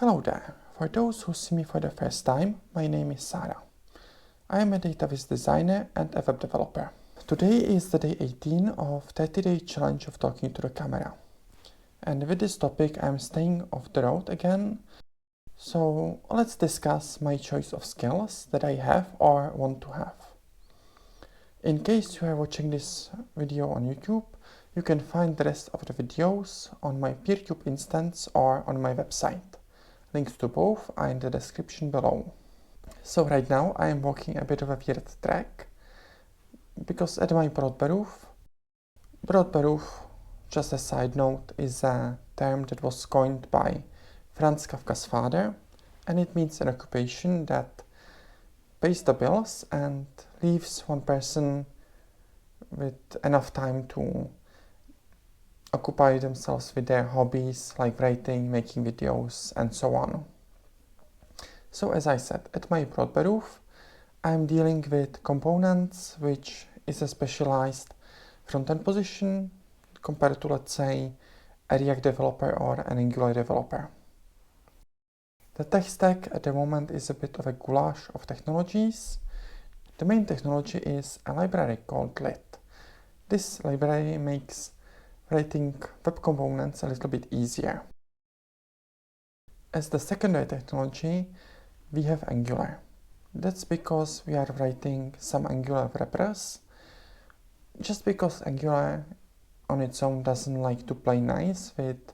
Hello there. For those who see me for the first time, my name is Sarah. I am a database designer and a web developer. Today is the day 18 of 30-day challenge of talking to the camera. And with this topic, I'm staying off the road again. So let's discuss my choice of skills that I have or want to have. In case you are watching this video on YouTube, you can find the rest of the videos on my PeerCube instance or on my website. Links to both are in the description below. So right now I am walking a bit of a weird track because at my broodberuf, just a side note, is a term that was coined by Franz Kafka's father, and it means an occupation that pays the bills and leaves one person with enough time to occupy themselves with their hobbies like writing, making videos, and so on. So as I said, at my broodberuf, I'm dealing with components, which is a specialized front-end position compared to, let's say, a React developer or an Angular developer. The tech stack at the moment is a bit of a goulash of technologies. The main technology is a library called Lit. This library makes writing web components a little bit easier. As the secondary technology, we have Angular. That's because we are writing some Angular wrappers, just because Angular on its own doesn't like to play nice with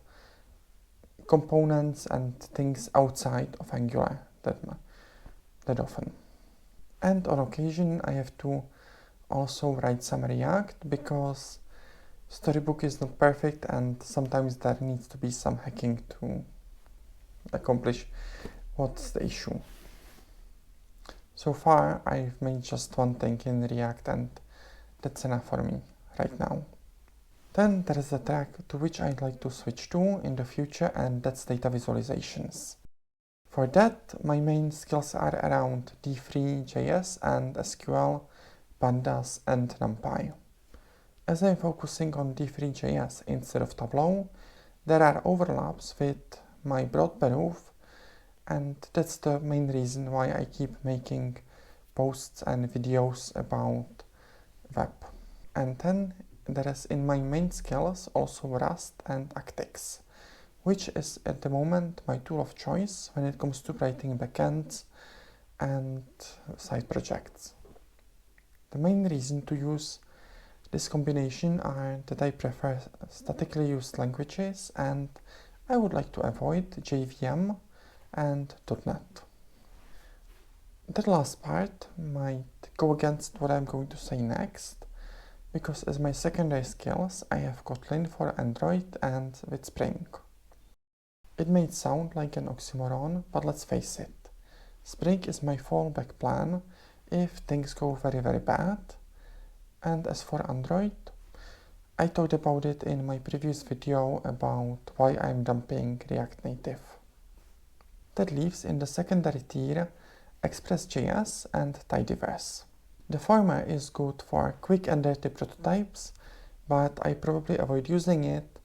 components and things outside of Angular that often. And on occasion I have to also write some React because Storybook is not perfect and sometimes there needs to be some hacking to accomplish what's the issue. So far I've made just one thing in React and that's enough for me right now. Then there is a track to which I'd like to switch to in the future, and that's data visualizations. For that, my main skills are around D3.js and SQL, Pandas and NumPy. As I'm focusing on D3.js instead of Tableau, there are overlaps with my broodberuf, and that's the main reason why I keep making posts and videos about web. And then there is in my main skills also Rust and Actix, which is at the moment my tool of choice when it comes to writing backends and side projects. The main reason to use this combination are that I prefer statically used languages and I would like to avoid JVM and .NET. That last part might go against what I'm going to say next, because as my secondary skills I have Kotlin for Android and with Spring. It may sound like an oxymoron, but let's face it, Spring is my fallback plan if things go very bad. And as for Android, I talked about it in my previous video about why I'm dumping React Native. That leaves in the secondary tier Express.js and Tidyverse. The former is good for quick and dirty prototypes, but I probably avoid using it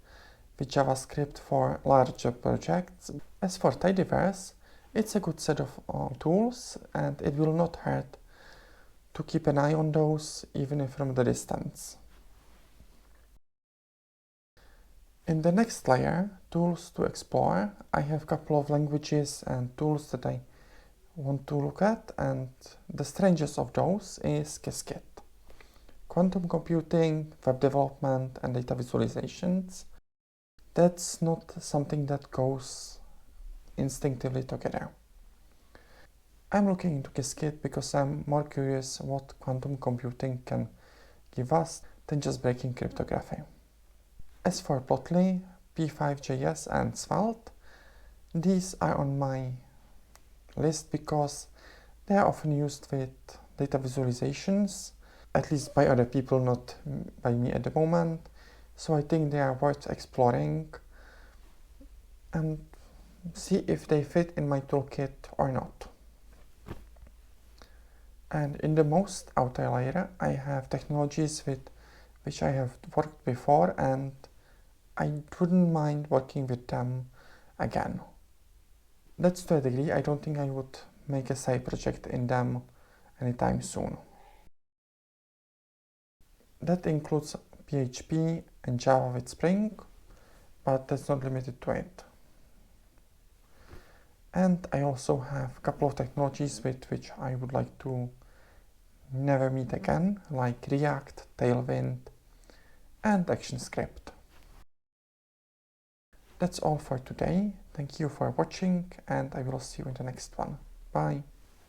with JavaScript for larger projects. As for Tidyverse, it's a good set of tools and it will not hurt to keep an eye on those even if from the distance. In the next layer, tools to explore, I have a couple of languages and tools that I want to look at, and the strangest of those is Qiskit. Quantum computing, web development and data visualizations, that's not something that goes instinctively together. I'm looking into Qiskit because I'm more curious what quantum computing can give us than just breaking cryptography. As for Plotly, P5.js and Svelte, these are on my list because they are often used with data visualizations, at least by other people, not by me at the moment. So I think they are worth exploring and see if they fit in my toolkit or not. And in the most outer layer, I have technologies with which I have worked before and I wouldn't mind working with them again. That's to a degree. I don't think I would make a side project in them anytime soon. That includes PHP and Java with Spring, but that's not limited to it. And I also have a couple of technologies with which I would like to never meet again, like React, Tailwind, and ActionScript. That's all for today. Thank you for watching, and I will see you in the next one. Bye.